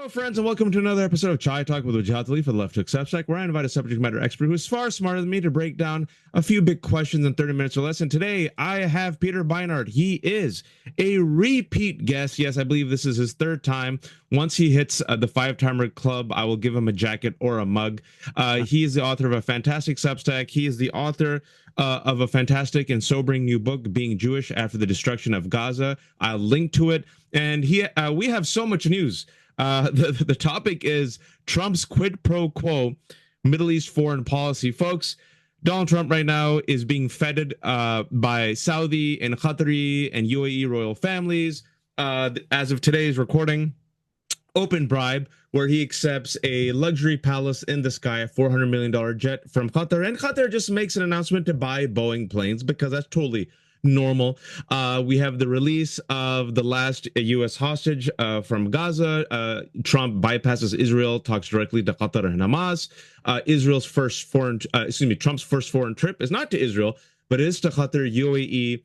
Hello, friends, and welcome to another episode of Chai Talk with Wajahat Ali for the Left Hook Substack, where I invite a subject matter expert who is far smarter than me to break down a few big questions in 30 minutes or less. And today I have Peter Beinart. He is a repeat guest. Yes, I believe this is his third time. Once he hits the five-timer club, I will give him a jacket or a mug. He is the author of a fantastic Substack. He is the author of a fantastic and sobering new book, Being Jewish After the Destruction of Gaza. I'll link to it. And we have so much news. The topic is Trump's quid pro quo Middle East foreign policy. Folks, Donald Trump right now is being feted by Saudi and Qatari and UAE royal families. As of today's recording, open bribe where he accepts a luxury palace in the sky, a $400 million jet from Qatar. And Qatar just makes an announcement to buy Boeing planes because that's totally normal. We have the release of the last U.S. hostage from Gaza. Trump bypasses Israel, talks directly to Qatar and Hamas. Trump's first foreign trip is not to Israel, but it is to Qatar, UAE,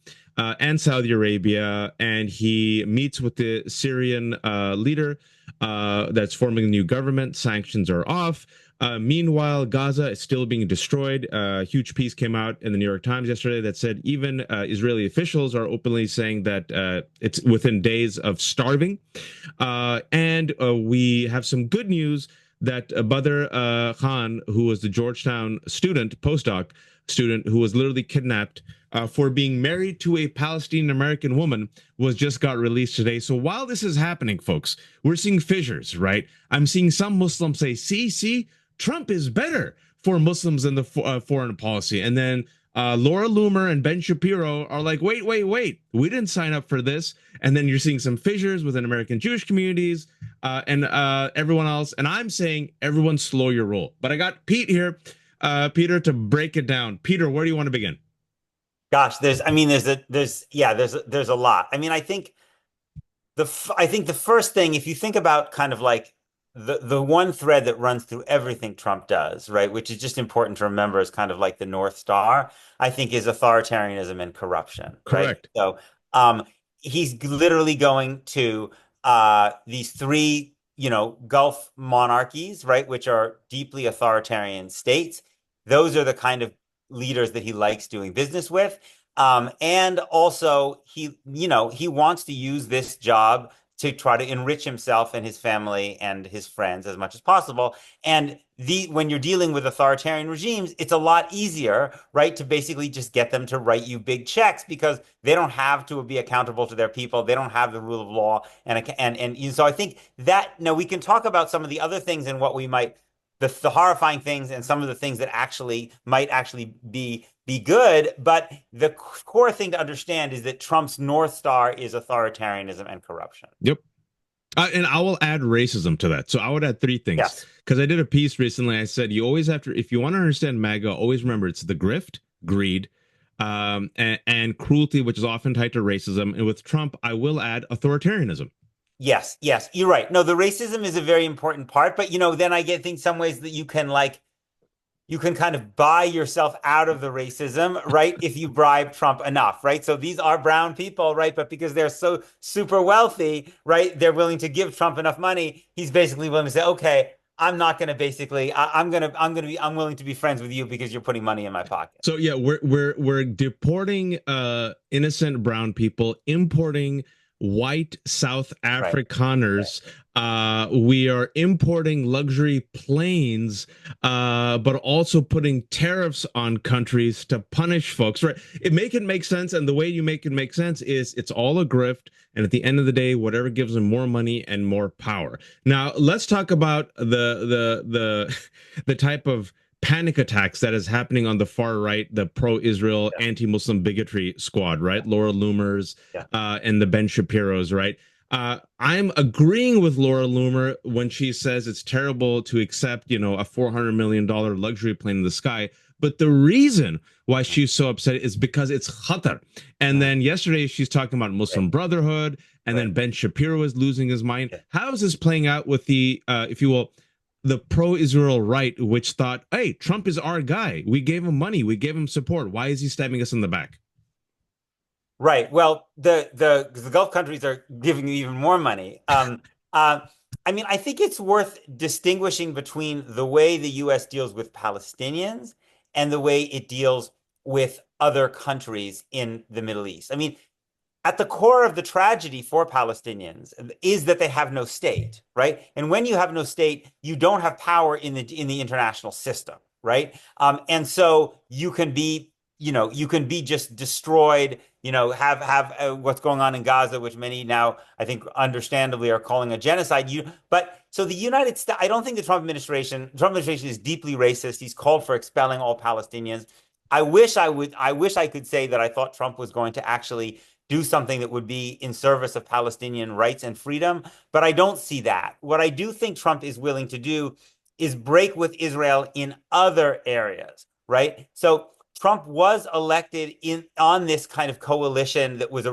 and Saudi Arabia, and he meets with the Syrian leader that's forming a new government. Sanctions are off. Meanwhile, Gaza is still being destroyed. A huge piece came out in the New York Times yesterday that said even Israeli officials are openly saying that it's within days of starving. And we have some good news that Badr Khan, who was the Georgetown postdoc student, who was literally kidnapped for being married to a Palestinian American woman, just got released today. So while this is happening, folks, we're seeing fissures, right? I'm seeing some Muslims say, see, Trump is better for Muslims in the foreign policy. And then Laura Loomer and Ben Shapiro are like, wait, we didn't sign up for this. And then you're seeing some fissures within American Jewish communities and everyone else. And I'm saying, everyone slow your roll. But I got Pete here, Peter, to break it down. Peter, where do you want to begin? Gosh, there's a lot. I mean, I think the first thing, if you think about kind of like the one thread that runs through everything Trump does, right, which is just important to remember as kind of like the North Star, I think is authoritarianism and corruption, right? Correct. So, he's literally going to these three, Gulf monarchies, right, which are deeply authoritarian states. Those are the kind of leaders that he likes doing business with. And also he wants to use this job to try to enrich himself and his family and his friends as much as possible. And when you're dealing with authoritarian regimes, it's a lot easier, right, to basically just get them to write you big checks because they don't have to be accountable to their people. They don't have the rule of law. And so I think that, we can talk about some of the other things and what we might the horrifying things and some of the things that might actually be good. But the core thing to understand is that Trump's North Star is authoritarianism and corruption. Yep. And I will add racism to that. So I would add three things. Yes. Because I did a piece recently. I said, you always have to, if you want to understand MAGA, always remember it's the grift, greed, and cruelty, which is often tied to racism. And with Trump, I will add authoritarianism. Yes, you're right. No, the racism is a very important part, but then I think some ways that you can kind of buy yourself out of the racism, right? If you bribe Trump enough, right? So these are brown people, right? But because they're so super wealthy, right? They're willing to give Trump enough money. He's basically willing to say, okay, I'm not going to basically, I'm willing to be friends with you because you're putting money in my pocket. So yeah, we're deporting innocent brown people, importing white South Afrikaners. Right. We are importing luxury planes, but also putting tariffs on countries to punish folks. Right? It make sense, and the way you make it make sense is it's all a grift. And at the end of the day, whatever gives them more money and more power. Now, let's talk about the type of panic attacks that is happening on the far right, the pro-Israel, anti-Muslim bigotry squad, right? Laura Loomers and the Ben Shapiros, right? I'm agreeing with Laura Loomer when she says it's terrible to accept, a $400 million luxury plane in the sky. But the reason why she's so upset is because it's Qatar. And then yesterday she's talking about Muslim Brotherhood, and then Ben Shapiro is losing his mind. How is this playing out with the, if you will, the pro-Israel right, which thought, hey, Trump is our guy. We gave him money. We gave him support. Why is he stabbing us in the back? Right. Well, the Gulf countries are giving you even more money. I mean, I think it's worth distinguishing between the way the US deals with Palestinians and the way it deals with other countries in the Middle East. I mean, at the core of the tragedy for Palestinians is that they have no state, right? And when you have no state, you don't have power in the international system, right? And so you can be, you can be just destroyed. Have what's going on in Gaza, which many now I think understandably are calling a genocide. But so the United States, I don't think the Trump administration is deeply racist. He's called for expelling all Palestinians. I wish I could say that I thought Trump was going to actually do something that would be in service of Palestinian rights and freedom, but I don't see that. What I do think Trump is willing to do is break with Israel in other areas, right? So Trump was elected on this kind of coalition that was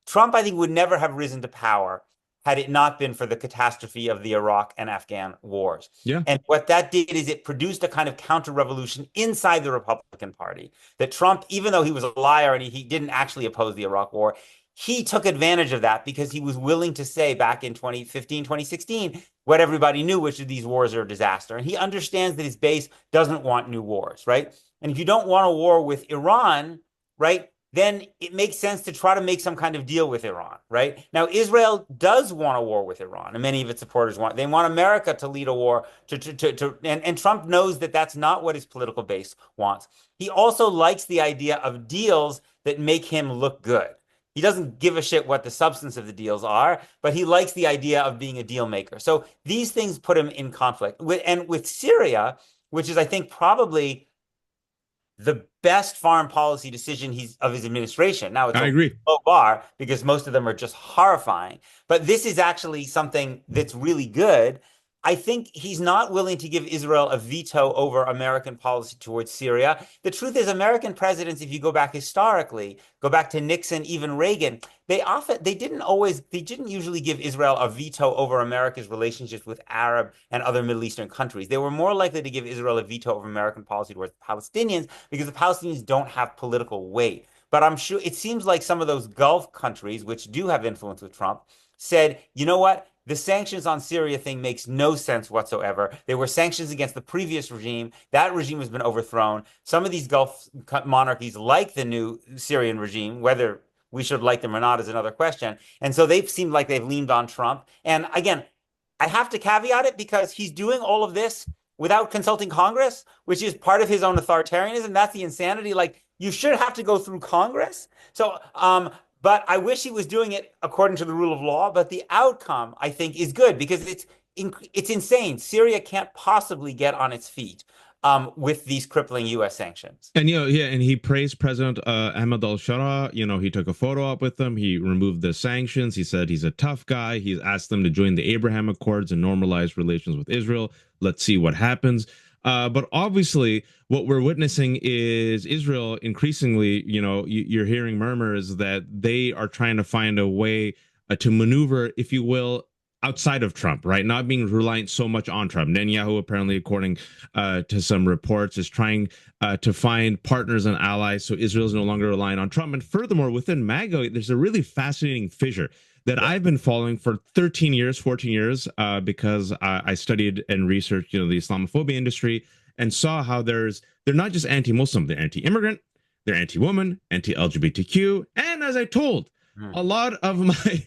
Trump, I think, would never have risen to power had it not been for the catastrophe of the Iraq and Afghan wars. Yeah. And what that did is it produced a kind of counter-revolution inside the Republican Party that Trump, even though he was a liar and he didn't actually oppose the Iraq war, he took advantage of that because he was willing to say back in 2015, 2016, what everybody knew, which is these wars are a disaster. And he understands that his base doesn't want new wars, right? And if you don't want a war with Iran, right, then it makes sense to try to make some kind of deal with Iran, right? Now, Israel does want a war with Iran, and many of its supporters want. They want America to lead a war, and Trump knows that that's not what his political base wants. He also likes the idea of deals that make him look good. He doesn't give a shit what the substance of the deals are, but he likes the idea of being a deal maker. So these things put him in conflict. With Syria, which is, I think, probably the best foreign policy decision of his administration. Now, it's I a agree. low bar because most of them are just horrifying. But this is actually something that's really good. I think he's not willing to give Israel a veto over American policy towards Syria. The truth is, American presidents, if you go back historically, go back to Nixon, even Reagan, they didn't usually give Israel a veto over America's relationships with Arab and other Middle Eastern countries. They were more likely to give Israel a veto over American policy towards the Palestinians because the Palestinians don't have political weight. But I'm sure it seems like some of those Gulf countries, which do have influence with Trump, said, you know what? The sanctions on Syria thing makes no sense whatsoever. There were sanctions against the previous regime. That regime has been overthrown. Some of these Gulf monarchies like the new Syrian regime, whether we should like them or not is another question. And so they've seemed like they've leaned on Trump. And again, I have to caveat it because he's doing all of this without consulting Congress, which is part of his own authoritarianism. That's the insanity. Like, you should have to go through Congress. So, but I wish he was doing it according to the rule of law. But the outcome, I think, is good because it's insane. Syria can't possibly get on its feet with these crippling U.S. sanctions. And and he praised President Ahmed al-Shara. He took a photo up with him. He removed the sanctions. He said he's a tough guy. He's asked them to join the Abraham Accords and normalize relations with Israel. Let's see what happens. But obviously, what we're witnessing is Israel increasingly, you're hearing murmurs that they are trying to find a way to maneuver, if you will, outside of Trump, right? Not being reliant so much on Trump. Netanyahu, apparently, according to some reports, is trying to find partners and allies so Israel is no longer relying on Trump. And furthermore, within MAGA, there's a really fascinating fissure that I've been following for 13 years, 14 years, because I studied and researched, the Islamophobia industry and saw how they're not just anti-Muslim, they're anti-immigrant, they're anti-woman, anti-LGBTQ, and as I told a lot of my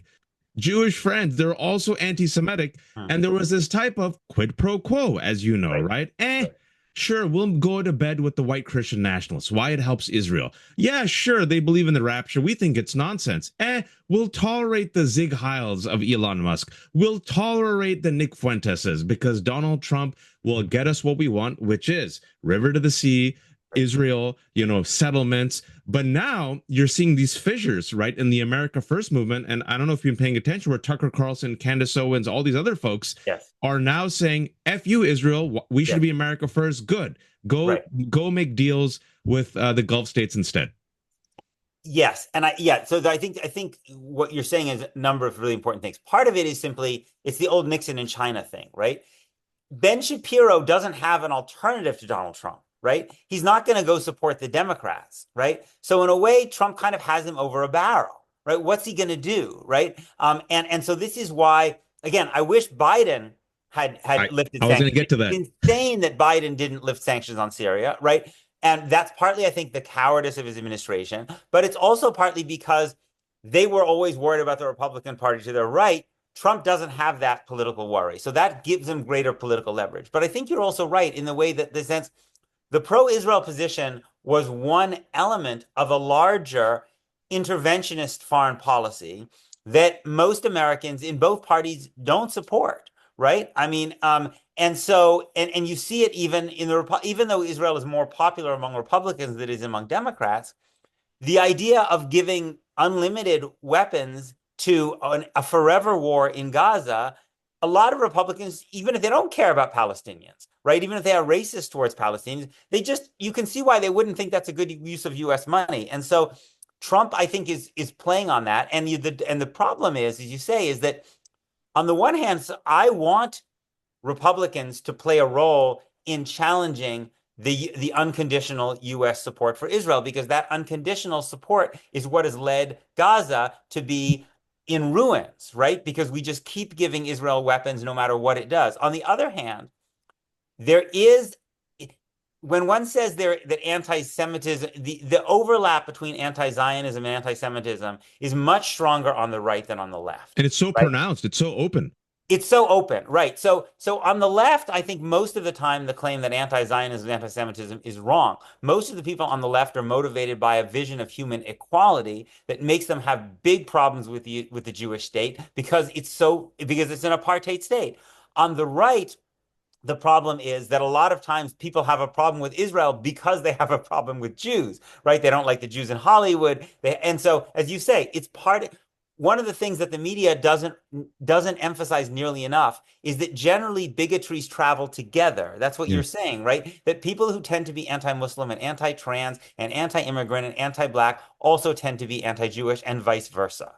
Jewish friends, they're also anti-Semitic, and there was this type of quid pro quo, as you know, right? Sure, we'll go to bed with the white Christian nationalists. Why it helps Israel. Yeah, sure, they believe in the rapture. We think it's nonsense. We'll tolerate the Zig Heils of Elon Musk. We'll tolerate the Nick Fuenteses because Donald Trump will get us what we want, which is river to the sea, Israel, settlements. But now you're seeing these fissures, right, in the America First movement. And I don't know if you've been paying attention where Tucker Carlson, Candace Owens, all these other folks are now saying, F you, Israel, we should be America First. Good. Go make deals with the Gulf states instead. Yes. And so I think what you're saying is a number of really important things. Part of it is simply, it's the old Nixon and China thing, right? Ben Shapiro doesn't have an alternative to Donald Trump. Right? He's not going to go support the Democrats, right? So in a way, Trump kind of has him over a barrel, right? What's he going to do, right? And so this is why again, I wish Biden had I lifted I was going to sanctions. get to that. It's insane that Biden didn't lift sanctions on Syria, right? And that's partly, I think, the cowardice of his administration, but it's also partly because they were always worried about the Republican Party to their right. Trump doesn't have that political worry. So that gives him greater political leverage. But I think you're also right in the way that the sense the pro-Israel position was one element of a larger interventionist foreign policy that most Americans in both parties don't support, right? I mean, and you see it even in the even though Israel is more popular among Republicans than it is among Democrats, the idea of giving unlimited weapons to a forever war in Gaza, a lot of Republicans, even if they don't care about Palestinians, right? Even if they are racist towards Palestinians, you can see why they wouldn't think that's a good use of US money. And so Trump, I think, is playing on that. And the problem is, as you say, is that on the one hand, so I want Republicans to play a role in challenging the unconditional U.S. support for Israel, because that unconditional support is what has led Gaza to be in ruins, right? Because we just keep giving Israel weapons no matter what it does. On the other hand, there is when one says that anti-Semitism, the overlap between anti-Zionism and anti-Semitism is much stronger on the right than on the left, And it's so right? pronounced. It's so open. It's so open, right? So on the left, I think most of the time the claim that anti-Zionism and anti-Semitism is wrong. Most of the people on the left are motivated by a vision of human equality that makes them have big problems with the Jewish state because it's an apartheid state. On the right, the problem is that a lot of times people have a problem with Israel because they have a problem with Jews, right? They don't like the Jews in Hollywood. And so, as you say, one of the things that the media doesn't emphasize nearly enough is that generally bigotries travel together. That's what Yeah. you're saying, right? That people who tend to be anti-Muslim and anti-trans and anti-immigrant and anti-black also tend to be anti-Jewish and vice versa.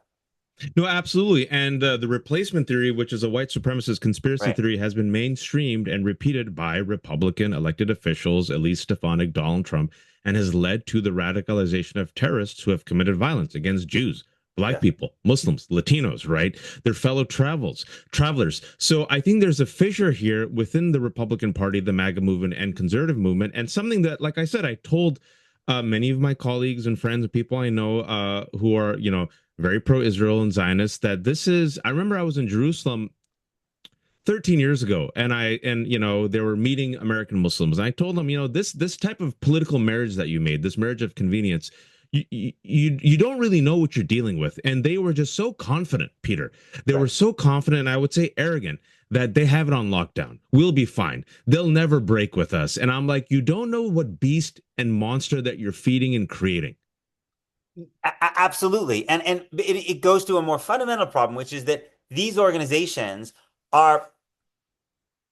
No, absolutely. And the replacement theory, which is a white supremacist conspiracy Right. theory, has been mainstreamed and repeated by Republican elected officials, Elise Stefanik, Donald Trump, and has led to the radicalization of terrorists who have committed violence against Jews, Black Yeah. people, Muslims, Latinos, right? Their fellow travelers. So I think there's a fissure here within the Republican Party, the MAGA movement, and conservative movement, and something that, like I said, I told many of my colleagues and friends and people I know who are, very pro-Israel and Zionist, that this is, I remember I was in Jerusalem 13 years ago, and they were meeting American Muslims, and I told them, this type of political marriage that you made, this marriage of convenience, you don't really know what you're dealing with. And they were just so confident, Peter. They were Right. so confident, and I would say arrogant, that they have it on lockdown. We'll be fine. They'll never break with us. And I'm like, you don't know what beast and monster that you're feeding and creating. Absolutely. And it goes to a more fundamental problem, which is that these organizations are,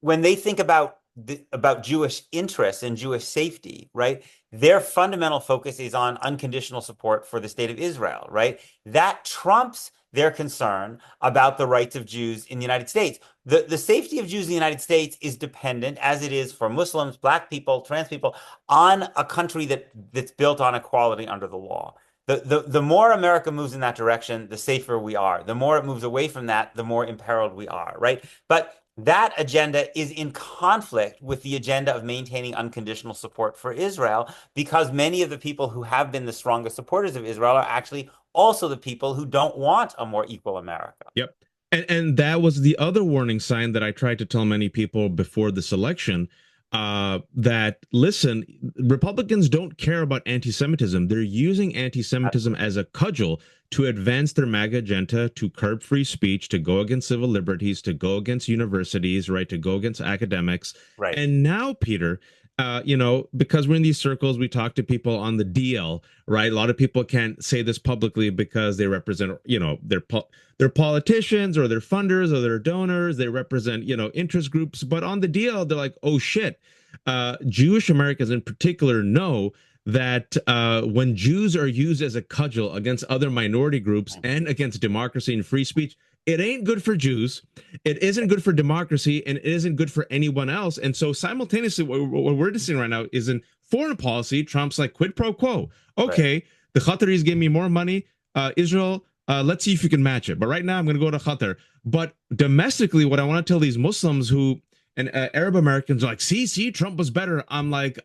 when they think about Jewish interests and Jewish safety, right? Their fundamental focus is on unconditional support for the state of Israel, right? That trumps their concern about the rights of Jews in the United States. The safety of Jews in the United States is dependent, as it is for Muslims, Black people, trans people, on a country that's built on equality under the law. The more America moves in that direction, the safer we are. The more it moves away from that, the more imperiled we are, right? But that agenda is in conflict with the agenda of maintaining unconditional support for Israel, because many of the people who have been the strongest supporters of Israel are actually also the people who don't want a more equal America. Yep. And that was the other warning sign that I tried to tell many people before this election, that listen, Republicans don't care about anti-Semitism. They're using anti-Semitism as a cudgel to advance their MAGA agenda, to curb free speech, to go against civil liberties, to go against universities, right, to go against academics. Right. And now, Peter, because we're in these circles, we talk to people on the DL, right? A lot of people can't say this publicly because they represent, they're politicians or they're funders or they're donors. They represent, interest groups. But on the DL, they're like, oh, shit. Jewish Americans in particular know that when Jews are used as a cudgel against other minority groups and against democracy and free speech, it ain't good for Jews. It isn't good for democracy, and it isn't good for anyone else. And so simultaneously, what we're seeing right now is in foreign policy, Trump's like quid pro quo. Right. Okay, the Qataris give me more money. Israel, Let's see if you can match it. But right now, I'm going to go to Qatar. But domestically, what I want to tell these Muslims who and Arab Americans are like, see, Trump was better. I'm like,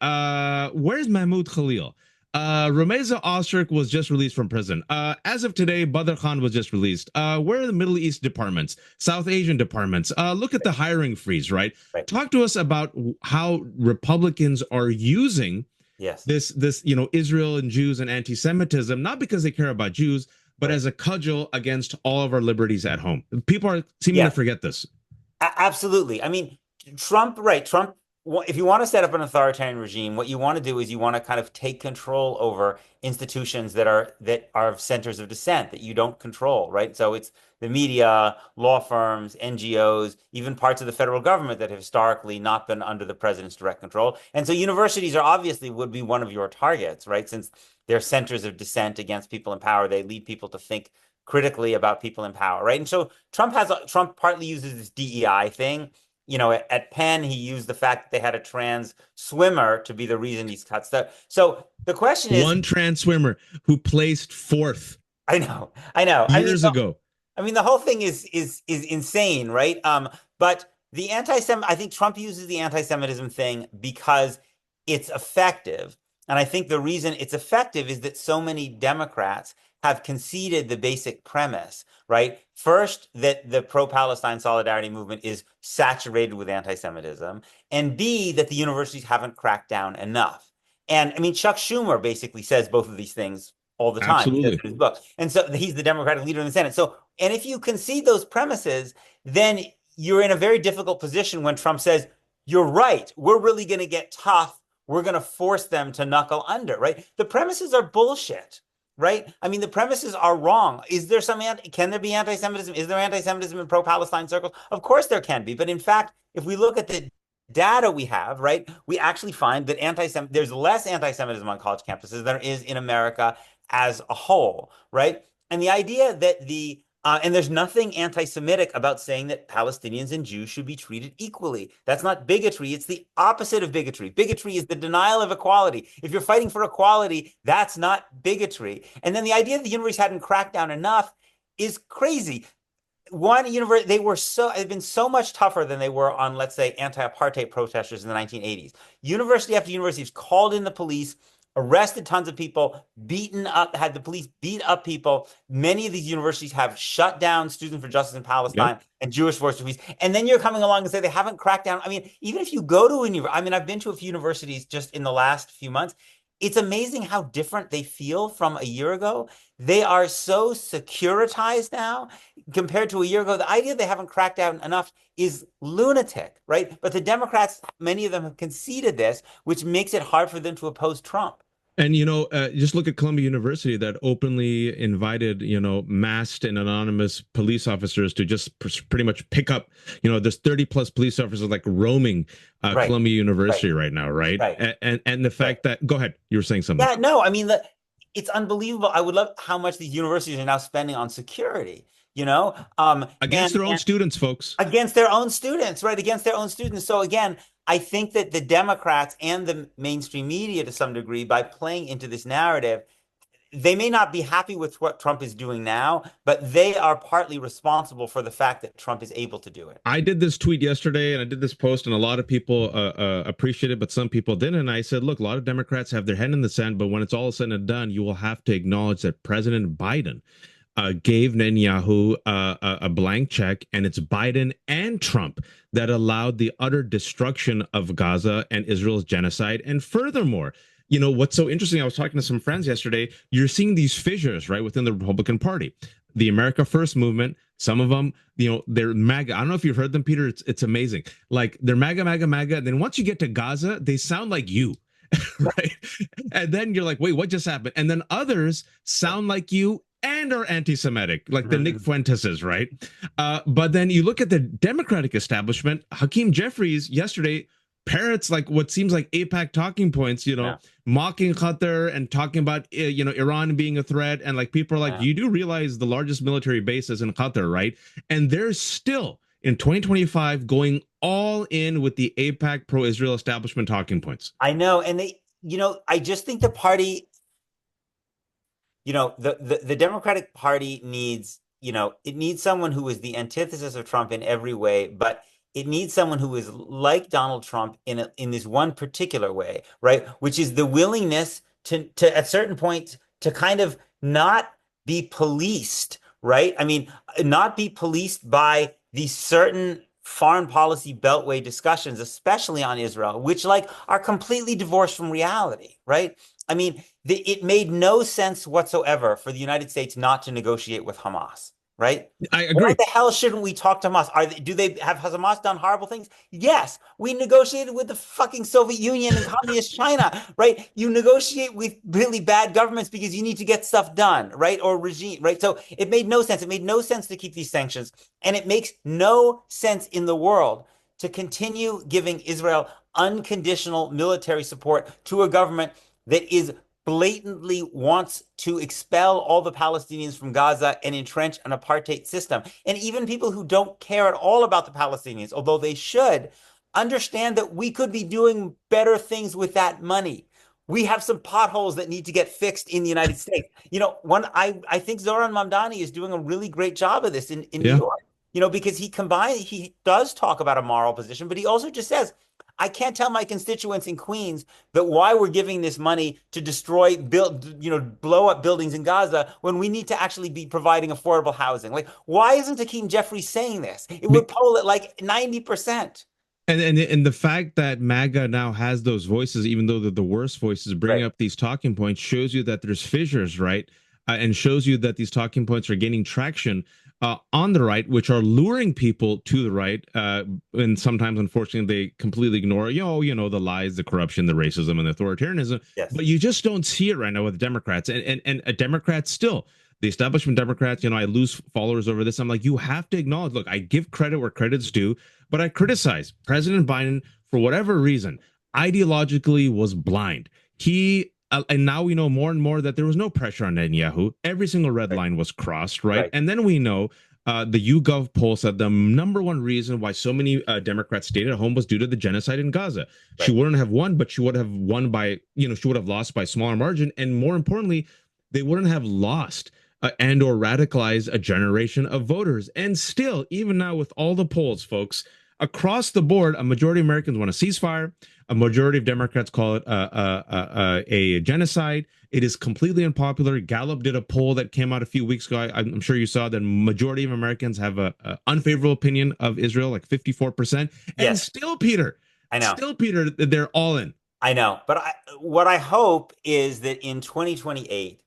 where's Mahmoud Khalil? Rameza Ostrich was just released from prison. As of today, Badr Khan was just released. Where are the Middle East departments, South Asian departments? Look at the hiring freeze, right? Right. Talk to us about how Republicans are using Yes. this Israel and Jews and anti-Semitism, not because they care about Jews, but Right. as a cudgel against all of our liberties at home. People are seeming to Yes. forget this. Absolutely. I mean, Trump, right? Trump, if you want to set up an authoritarian regime, what you want to do is you want to kind of take control over institutions that are centers of dissent that you don't control, right? So it's the media, law firms, NGOs, even parts of the federal government that have historically not been under the president's direct control. And so universities are obviously would be one of your targets, right? Since they're centers of dissent against people in power, they lead people to think critically about people in power, right? And so Trump partly uses this DEI thing. At Penn, he used the fact that they had a trans swimmer to be the reason he's cut stuff. So the question is, One trans swimmer who placed fourth I know, I know. years ago. I mean, the whole thing is insane, right? But I think Trump uses the anti-Semitism thing because it's effective. And I think the reason it's effective is that so many Democrats have conceded the basic premise, right? First, that the pro-Palestine solidarity movement is saturated with anti-Semitism, and B, that the universities haven't cracked down enough. And I mean, Chuck Schumer basically says both of these things all the time. He says Absolutely. in his book. And so he's the Democratic leader in the Senate. So, and if you concede those premises, then you're in a very difficult position when Trump says, you're right, we're really going to get tough. We're going to force them to knuckle under, right? The premises are bullshit, right? I mean, the premises are wrong. Can there be anti-Semitism? Is there anti-Semitism in pro-Palestine circles? Of course there can be. But in fact, if we look at the data we have, right, we actually find that there's less anti-Semitism on college campuses than there is in America as a whole, right? And the idea that and there's nothing anti-Semitic about saying that Palestinians and Jews should be treated equally. That's not bigotry. It's the opposite of bigotry. Bigotry is the denial of equality. If you're fighting for equality, that's not bigotry. And then the idea that the universities hadn't cracked down enough is crazy. One university, they've been so much tougher than they were on, let's say, anti-apartheid protesters in the 1980s. University after university has called in the police, arrested tons of people, beaten up, had the police beat up people. Many of these universities have shut down Students for Justice in Palestine Yep. and Jewish Force for Peace. And then you're coming along and say they haven't cracked down. I mean, even if you go to a university, I mean, I've been to a few universities just in the last few months. It's amazing how different they feel from a year ago. They are so securitized now compared to a year ago. The idea they haven't cracked down enough is lunatic, right? But the Democrats, many of them have conceded this, which makes it hard for them to oppose Trump. And just look at Columbia University that openly invited, masked and anonymous police officers to just pretty much pick up. There's 30 plus police officers like roaming Right, Columbia University right, right now, right? right, And the right. fact that go ahead, you were saying something. Yeah, no, I mean, it's unbelievable. I would love how much these universities are now spending on security, Against and their own students, folks. against their own students, right? Against their own students. So again, I think that the Democrats and the mainstream media, to some degree, by playing into this narrative, they may not be happy with what Trump is doing now, but they are partly responsible for the fact that Trump is able to do it. I did this tweet yesterday and I did this post, and a lot of people appreciated it, but some people didn't. And I said, look, a lot of Democrats have their head in the sand, but when it's all said and done, you will have to acknowledge that President Biden gave Netanyahu a blank check, and it's Biden and Trump that allowed the utter destruction of Gaza and Israel's genocide. And furthermore, what's so interesting, I was talking to some friends yesterday, you're seeing these fissures, right, within the Republican Party. The America First movement, some of them, they're MAGA. I don't know if you've heard them, Peter. It's amazing. Like they're MAGA, MAGA, MAGA. And then once you get to Gaza, they sound like you. Right. And then you're like, wait, what just happened? And then others sound like you and are anti-Semitic, like the Nick Fuenteses, right? But then you look at the Democratic establishment. Hakeem Jeffries yesterday parrots like what seems like APAC talking points, Yeah. mocking Qatar and talking about Iran being a threat, and like people are like, you do realize the largest military base is in Qatar, right? And they're still in 2025 going all in with the APAC pro-Israel establishment talking points. I know. And I just think the party the Democratic Party needs, it needs someone who is the antithesis of Trump in every way, but it needs someone who is like Donald Trump in this one particular way, right? Which is the willingness to at certain points to kind of not be policed, right? I mean, not be policed by these certain foreign policy beltway discussions, especially on Israel, which like are completely divorced from reality, right? I mean, it made no sense whatsoever for the United States not to negotiate with Hamas, right? I Why agree. the hell shouldn't we talk to Hamas? Do they have Hamas done horrible things? Yes, we negotiated with the fucking Soviet Union and communist China, right? You negotiate with really bad governments because you need to get stuff done, right? Or regime, right? So it made no sense. It made no sense to keep these sanctions, and it makes no sense in the world to continue giving Israel unconditional military support to a government that is blatantly wants to expel all the Palestinians from Gaza and entrench an apartheid system. And even people who don't care at all about the Palestinians, although they should, understand that we could be doing better things with that money. We have some potholes that need to get fixed in the United States. I think Zoran Mamdani is doing a really great job of this in New Yeah. York, because he does talk about a moral position, but he also just says, I can't tell my constituents in Queens that why we're giving this money to destroy, blow up buildings in Gaza when we need to actually be providing affordable housing. Like, why isn't Hakeem Jeffries saying this? It would poll at like 90%. And the fact that MAGA now has those voices, even though they're the worst voices, bringing Right. up these talking points shows you that there's fissures, right? And shows you that these talking points are gaining traction on the right, which are luring people to the right. And sometimes, unfortunately, they completely ignore, the lies, the corruption, the racism, and the authoritarianism. Yes. But you just don't see it right now with Democrats. And a Democrat still, the establishment Democrats, I lose followers over this. I'm like, you have to acknowledge, look, I give credit where credit's due, but I criticize President Biden for whatever reason, ideologically was blind. And now we know more and more that there was no pressure on Netanyahu. Every single red Right. line was crossed, right? Right. And then we know the YouGov poll said the number one reason why so many Democrats stayed at home was due to the genocide in Gaza. She Right. wouldn't have won, but she would have won by, she would have lost by smaller margin. And more importantly, they wouldn't have lost and or radicalize a generation of voters. And still, even now with all the polls, folks, across the board, a majority of Americans want a ceasefire. A majority of Democrats call it a genocide. It is completely unpopular. Gallup did a poll that came out a few weeks ago. I'm sure you saw that majority of Americans have a unfavorable opinion of Israel, like 54%. And Yes, still, Peter, I know. they're all in. I know. But what I hope is that in 2028,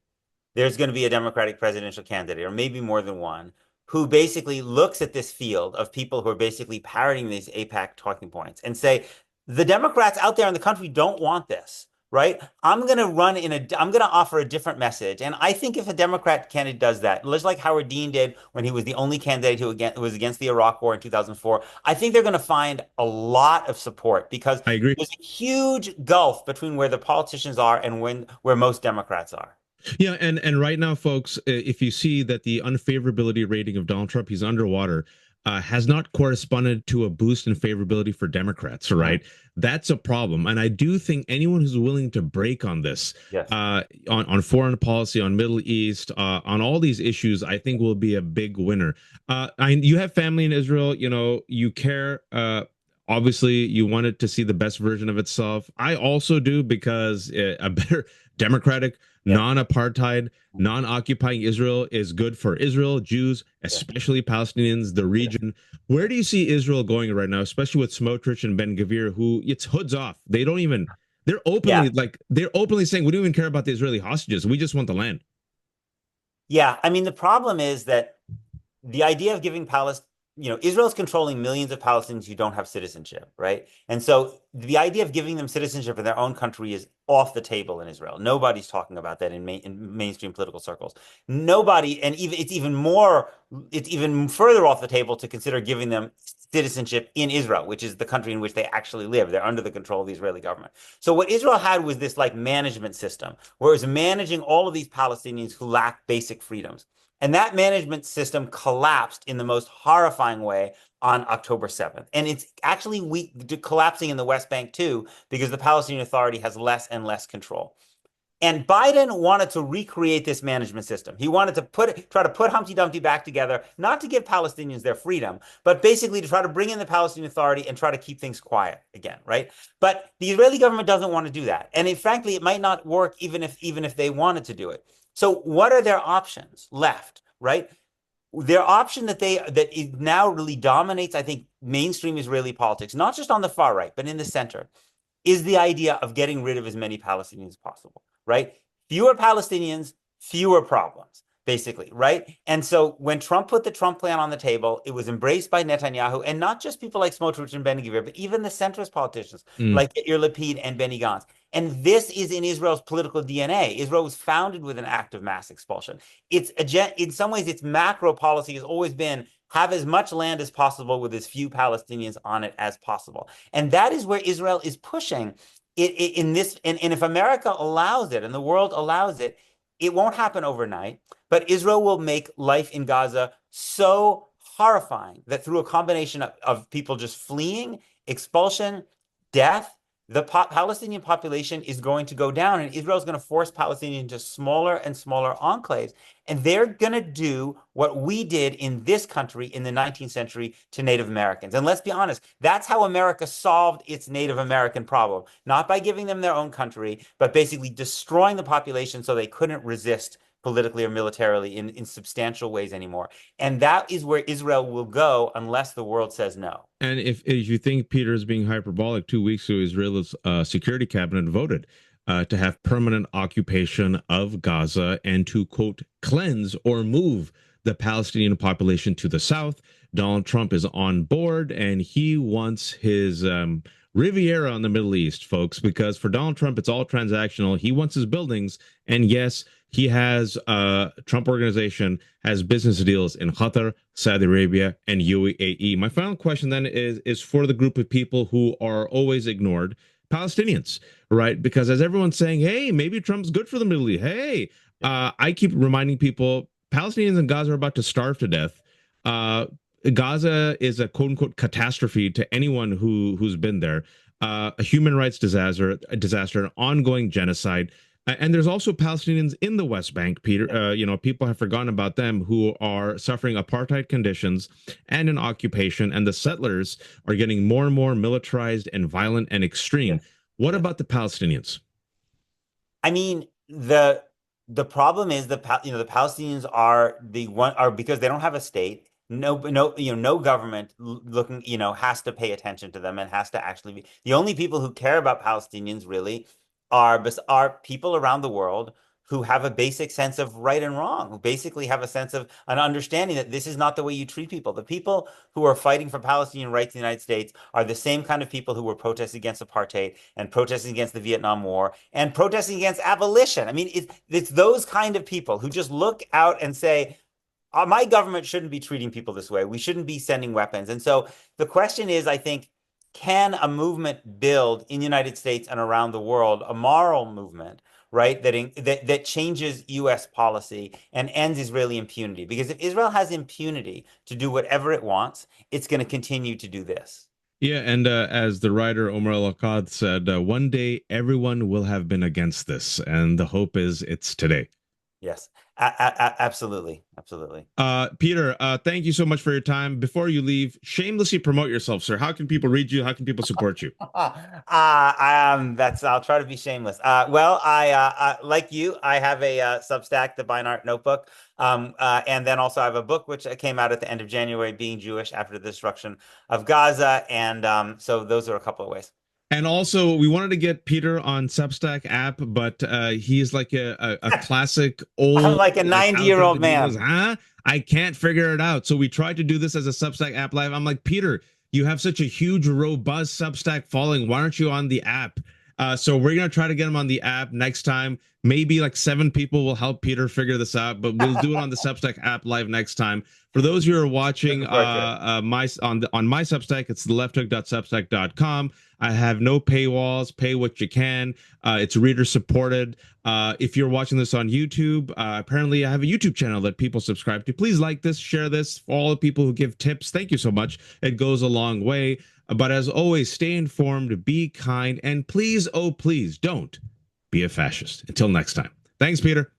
there's going to be a Democratic presidential candidate, or maybe more than one, who basically looks at this field of people who are basically parroting these APAC talking points and say, the Democrats out there in the country don't want this, right? I'm going to offer a different message. And I think if a Democrat candidate does that, just like Howard Dean did when he was the only candidate who was against the Iraq War in 2004, I think they're going to find a lot of support because I agree. there's a huge gulf between where the politicians are and where most Democrats are. Yeah, and right now, folks, if you see that the unfavorability rating of Donald Trump, he's underwater, has not corresponded to a boost in favorability for Democrats, right? That's a problem. And I do think anyone who's willing to break on this, Yes. on foreign policy, on Middle East, on all these issues, I think will be a big winner. You have family in Israel, you care. Obviously, you want it to see the best version of itself. I also do because a better democratic, Yes. non-apartheid, non-occupying Israel is good for Israel, Jews, Yes. especially Palestinians, the region. Where do you see Israel going right now, especially with Smotrich and Ben Gvir, who it's hoods off. They don't even Yeah. they're openly saying we don't even care about the Israeli hostages. We just want the land. Yeah. I mean, the problem is that the idea of giving Palestine, Israel's controlling millions of Palestinians who don't have citizenship, right? And so the idea of giving them citizenship in their own country is off the table in Israel. Nobody's talking about that in mainstream political circles. Nobody, and even it's even further off the table to consider giving them citizenship in Israel, which is the country in which they actually live. They're under the control of the Israeli government. So what Israel had was this like management system, where it was managing all of these Palestinians who lack basic freedoms. And that management system collapsed in the most horrifying way on October 7th. And it's actually collapsing in the West Bank too, because the Palestinian Authority has less and less control. And Biden wanted to recreate this management system. He wanted to try to put Humpty Dumpty back together, not to give Palestinians their freedom, but basically to try to bring in the Palestinian Authority and try to keep things quiet again, right? But the Israeli government doesn't want to do that. And frankly, it might not work even if they wanted to do it. So what are their options left, right? Their option that it now really dominates, I think, mainstream Israeli politics, not just on the far right, but in the center, is the idea of getting rid of as many Palestinians as possible, right? Fewer Palestinians, fewer problems, basically, right? And so when Trump put the Trump plan on the table, it was embraced by Netanyahu, and not just people like Smotrich and Ben Gvir, but even the centrist politicians Mm. like Yair Lapid and Benny Gantz. And this is in Israel's political DNA. Israel was founded with an act of mass expulsion. In some ways, its macro policy has always been have as much land as possible with as few Palestinians on it as possible. And that is where Israel is pushing in this. And if America allows it and the world allows it, it won't happen overnight. But Israel will make life in Gaza so horrifying that through a combination of people just fleeing, expulsion, death, the Palestinian population is going to go down, and Israel is going to force Palestinians into smaller and smaller enclaves. And they're going to do what we did in this country in the 19th century to Native Americans. And let's be honest, that's how America solved its Native American problem, not by giving them their own country, but basically destroying the population so they couldn't resist politically or militarily in substantial ways anymore. And that is where Israel will go unless the world says no. And if you think Peter is being hyperbolic, 2 weeks ago, Israel's security cabinet voted to have permanent occupation of Gaza and to, quote, cleanse or move the Palestinian population to the south. Donald Trump is on board, and he wants his Riviera on the Middle East, folks, because for Donald Trump, it's all transactional. He wants his buildings. And yes, he has Trump organization has business deals in Qatar, Saudi Arabia, and UAE. My final question then is for the group of people who are always ignored, Palestinians, right? Because as everyone's saying, hey, maybe Trump's good for the Middle East. Hey, I keep reminding people Palestinians in Gaza are about to starve to death. Gaza is a quote unquote catastrophe to anyone who's been there. A human rights disaster, an ongoing genocide. And there's also Palestinians in the West Bank, Peter. People have forgotten about them who are suffering apartheid conditions and an occupation, and the settlers are getting more and more militarized and violent and extreme. What about the Palestinians? I mean, the problem is the Palestinians are because they don't have a state. No government looking, has to pay attention to them and has to actually be the only people who care about Palestinians really are people around the world who have a basic sense of right and wrong, who basically have a sense of an understanding that this is not the way you treat people. The people who are fighting for Palestinian rights in the United States are the same kind of people who were protesting against apartheid and protesting against the Vietnam War and protesting against abolition. I mean, it's those kind of people who just look out and say, my government shouldn't be treating people this way. We shouldn't be sending weapons. And so the question is, I think, can a movement build in the United States and around the world a moral movement, right, that changes U.S. policy and ends Israeli impunity? Because if Israel has impunity to do whatever it wants, it's going to continue to do this. Yeah, and as the writer Omar Al-Akkad said, one day everyone will have been against this, and the hope is it's today. Yes, absolutely. Absolutely. Peter, thank you so much for your time. Before you leave, shamelessly promote yourself, sir. How can people read you? How can people support you? I'll try to be shameless. Well, I like you, I have a Substack, the Beinart Notebook. And then also I have a book which came out at the end of January, Being Jewish After the Destruction of Gaza. And so those are a couple of ways. And also, we wanted to get Peter on Substack app, but he's like a classic old, I'm like a 90-year-old man. Huh? I can't figure it out. So we tried to do this as a Substack app live. I'm like, Peter, you have such a huge, robust Substack following. Why aren't you on the app? So we're going to try to get him on the app next time. Maybe like 7 people will help Peter figure this out, but we'll do it on the Substack app live next time. For those who are watching on my Substack, it's thelefthook.substack.com. I have no paywalls. Pay what you can. It's reader supported. If you're watching this on YouTube, apparently I have a YouTube channel that people subscribe to. Please like this, share this. For all the people who give tips, thank you so much. It goes a long way. But as always, stay informed, be kind, and please, oh, please don't be a fascist. Until next time. Thanks, Peter.